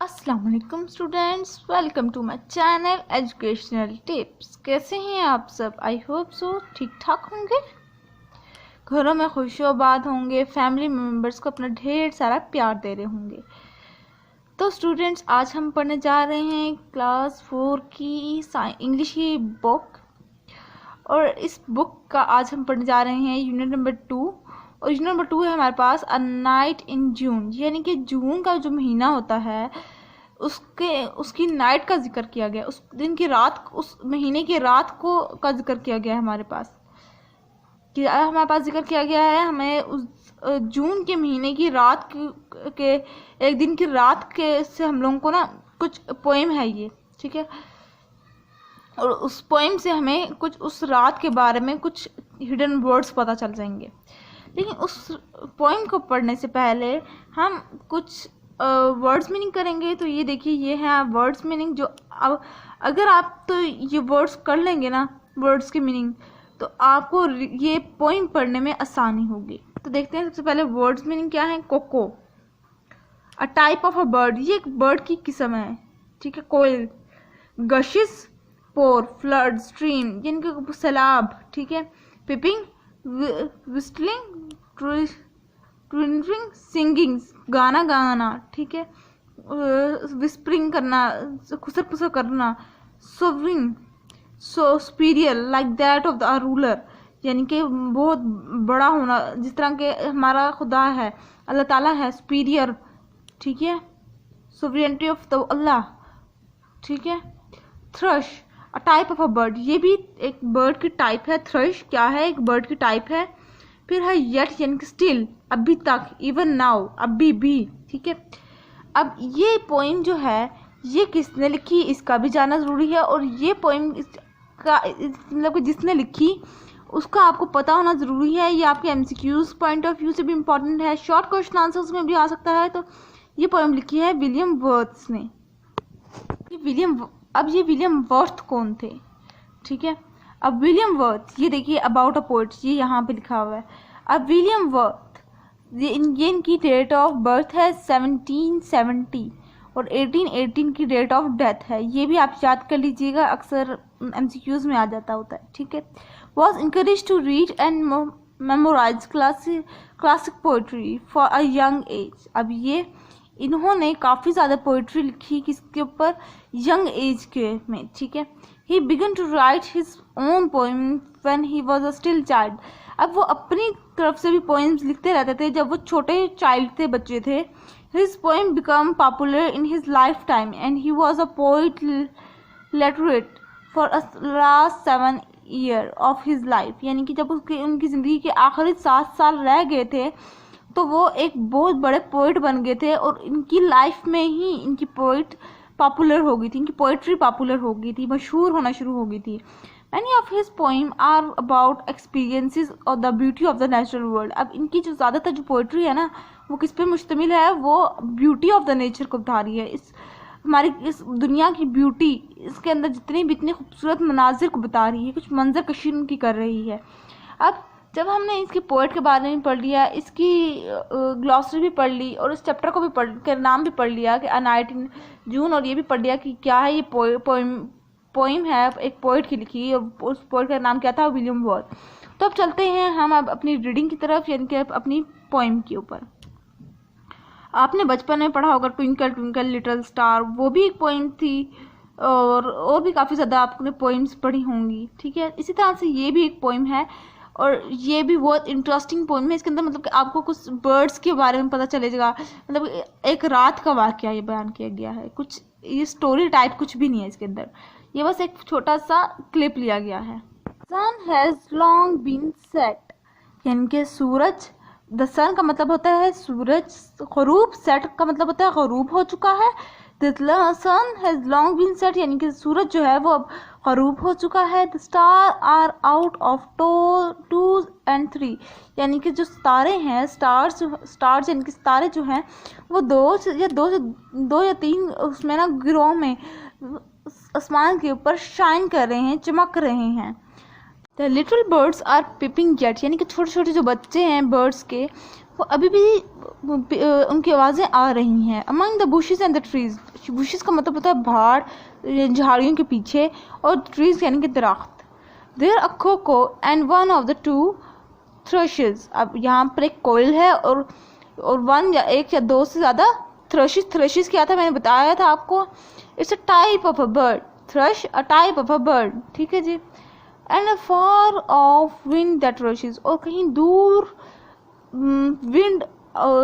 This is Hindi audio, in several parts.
अस्सलाम वालेकुम students, welcome to my channel educational tips. कैसे हैं आप सब? आई होप सो ठीक ठाक होंगे, घरों में खुशोबाद होंगे, फैमिली मेम्बर्स को अपना ढेर सारा प्यार दे रहे होंगे। तो स्टूडेंट्स, आज हम पढ़ने जा रहे हैं क्लास 4 की इंग्लिश की बुक, और इस बुक का आज हम पढ़ने जा रहे हैं यूनिट नंबर 2। और यूनिट नंबर 2 है हमारे पास अ नाइट इन जून, यानी कि जून का जो महीना होता है उसकी नाइट का जिक्र किया गया, उस दिन की रात, उस महीने की रात को का जिक्र किया गया है हमारे पास जिक्र किया गया है। हमें उस जून के महीने की रात के एक दिन की रात के से हम लोगों को ना कुछ पोएम है ये, ठीक है, और उस पोएम से हमें कुछ उस रात के बारे में कुछ हिडन वर्ड्स पता चल जाएंगे। लेकिन उस पोएम को पढ़ने से पहले हम कुछ वर्ड्स मीनिंग करेंगे। तो ये देखिए, ये है वर्ड्स मीनिंग, जो अब अगर आप तो ये वर्ड्स कर लेंगे ना, वर्ड्स की मीनिंग, तो आपको ये पोएम पढ़ने में आसानी होगी। तो देखते हैं सबसे पहले वर्ड्स मीनिंग क्या है। Cuckoo, a type of a bird, ये एक बर्ड की किस्म है, ठीक है। कोयल, गशिस, पोर, फ्लड, स्ट्रीम, यानी कि सैलाब, ठीक है। पिपिंग, विस्टलिंग, ट्विंटरिंग, सिंगिंग, गाना गाना, ठीक है। विस्परिंग करना, खुसर पुसर करना। Sovereign, so superior, like that of the ruler, यानी कि बहुत बड़ा होना, जिस तरह के हमारा खुदा है, अल्लाह ताला है, सुपीरियर, ठीक है। सोवरेनिटी ऑफ द अल्लाह, ठीक है। Thrust, a type of a bird, ये भी एक बर्ड की टाइप है। थ्रश क्या है? एक बर्ड की टाइप है। फिर है येट, यानी कि स्टिल, अभी तक, इवन नाउ, अभी भी, ठीक है। अब ये पोइम जो है ये किसने लिखी, इसका भी जानना ज़रूरी है। और ये पोइम का मतलब कि जिसने लिखी उसका आपको पता होना ज़रूरी है। ये आपके MCQs पॉइंट ऑफ व्यू से भी इम्पोर्टेंट है, शॉर्ट क्वेश्चन आंसर्स में भी आ सकता है। तो ये पोइम लिखी है विलियम वर्थ ने। अब ये विलियम वर्थ कौन थे, ठीक है। अब विलियम वर्थ, ये देखिए अबाउट अ पोएट, ये यहाँ पे लिखा हुआ है। अब विलियम वर्थ, ये इनकी डेट ऑफ बर्थ है 1770 और 1818 की डेट ऑफ डेथ है। ये भी आप याद कर लीजिएगा, अक्सर MCQs में आ जाता होता है, ठीक है। Was encourage to read and memorise classic poetry for a young age. अब ये इन्होंने काफ़ी ज़्यादा पोइट्री लिखी किसके ऊपर? यंग एज के में, ठीक है। He began to write his own poem when he was a still child. अब वो अपनी तरफ से भी पोएम्स लिखते रहते थे जब वो छोटे चाइल्ड थे, बच्चे थे। His poem become popular in his life time and he was a poet literate for a last 7 year of his life, यानी कि जब उनकी ज़िंदगी के आखिरी 7 साल रह गए थे तो वो एक बहुत बड़े पोइट बन गए थे, और इनकी लाइफ में ही इनकी पोइट पॉपुलर हो गई थी, इनकी पोइट्री पॉपुलर हो गई थी, मशहूर होना शुरू हो गई थी। Many of his poem are about experiences और the beauty of the natural world. अब इनकी जो ज़्यादातर जो पोइट्री है ना, वो किस पे मुश्तमिल है? वो ब्यूटी ऑफ द नेचर को बता रही है, हमारी इस दुनिया की ब्यूटी, इसके अंदर जितने भी इतने खूबसूरत मनाजिर को बता रही है, कुछ मंजर कशी उनकी कर रही है। अब जब हमने इसकी पोएट के बारे में पढ़ लिया, इसकी ग्लॉसरी भी पढ़ ली, और इस चैप्टर को भी के नाम भी पढ़ लिया कि अ नाइट इन जून, और ये भी पढ़ लिया कि क्या है ये पोइम है एक पोइट की लिखी, और उस पोइट का नाम क्या था? William worth. तो अब चलते हैं हम अब अपनी रीडिंग की तरफ, यानी कि अपनी पोइम के ऊपर। आपने बचपन में पढ़ा होगा ट्विंकल ट्विंकल लिटिल स्टार, वो भी एक पोइम थी, और भी काफ़ी ज़्यादा आपने पोइम्स पढ़ी होंगी, ठीक है। इसी तरह से ये भी एक पोइम है, और ये भी बहुत इंटरेस्टिंग पोइम है। इसके अंदर मतलब कि आपको कुछ बर्ड्स के बारे में पता चलेगा, मतलब एक रात का वाक़या ये बयान किया गया है, कुछ ये स्टोरी टाइप कुछ भी नहीं है इसके अंदर, ये बस एक छोटा सा क्लिप लिया गया है। सन हैज़ लॉन्ग बीन सेट, यानी कि सूरज, द सन का मतलब होता है सूरज, ग़रूब, सेट का मतलब होता है ग़रूब हो चुका है। The sun has long been set, यानी कि सूरज जो है वो अब ग़रूब हो चुका है। The star are out of 2 and 3, यानी कि जो सितारे हैं, स्टार्स यानी कि सितारे जो हैं वो दो या तीन उसमें ना गिरोह में आसमान के ऊपर शाइन कर रहे हैं, चमक रहे हैं। The little birds are piping yet, यानी कि छोटे छोटे जो बच्चे हैं बर्ड्स के, वो अभी भी उनकी आवाज़ें आ रही हैं। Among the bushes and the trees, bushes का मतलब होता है भाड़, झाड़ियों के पीछे, और ट्रीज यानी कि दरख्त। There a cuckoo and one of the two thrushes, अब यहाँ पर एक कोयल है और वन या एक या दो से ज़्यादा थ्रशेस। थ्रशेस क्या था मैंने बताया था आपको, it's a type of a bird, thrush a type of a bird, ठीक है जी। And a far of wind that rushes, और कहीं दूर विंड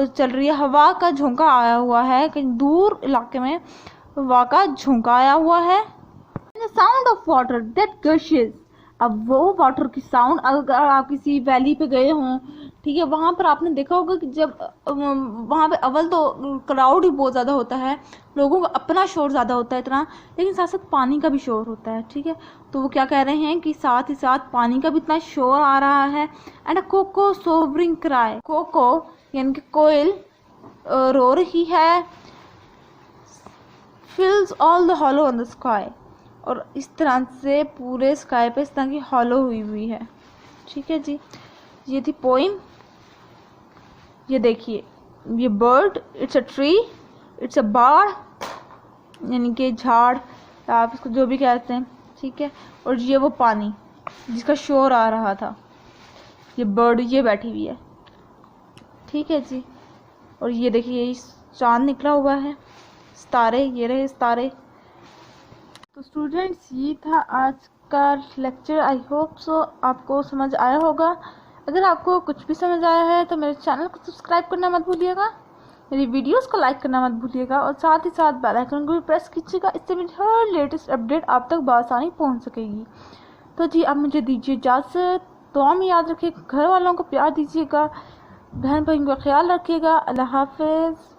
चल रही है, हवा का झोंका आया हुआ है, कहीं दूर इलाके में हवा का झोंका आया हुआ है। साउंड ऑफ वाटर दैट गशेस, अब वो वाटर की साउंड, अगर आप किसी वैली पे गए हों, ठीक है, वहाँ पर आपने देखा होगा कि जब वहाँ पे अव्वल तो क्राउड ही बहुत ज़्यादा होता है, लोगों का अपना शोर ज़्यादा होता है इतना, लेकिन साथ साथ पानी का भी शोर होता है, ठीक है। तो वो क्या कह रहे हैं कि साथ ही साथ पानी का भी इतना शोर आ रहा है। And a cuckoo sovereign cry, cuckoo यानी कि कोयल रो रही है। Fills all the hollow on the sky, और इस तरह से पूरे स्काई पे इस तरह की हॉलो हुई है, ठीक है जी। ये थी पोइम। ये देखिए, ये bird, it's a tree, it's a बाड़ यानी कि झाड़, आप इसको जो भी कहते हैं, ठीक है। और ये वो पानी जिसका शोर आ रहा था, ये बर्ड ये बैठी हुई है, ठीक है जी। और ये देखिए चांद निकला हुआ है, सितारे, ये रहे सितारे। तो स्टूडेंट्स, ये था आज का लेक्चर। आई होप सो आपको समझ आया होगा। अगर आपको कुछ भी समझ आया है तो मेरे चैनल को सब्सक्राइब करना मत भूलिएगा, मेरी वीडियोस को लाइक करना मत भूलिएगा, और साथ ही साथ बेल आइकन को भी प्रेस कीजिएगा। इससे मेरी हर लेटेस्ट अपडेट आप तक बआसानी पहुंच सकेगी। तो जी, अब मुझे दीजिए इजाज़त। दुआ में याद रखिएगा, घर वालों को प्यार दीजिएगा, बहन भाइयों का ख्याल रखिएगा। अल्लाह हाफिज़।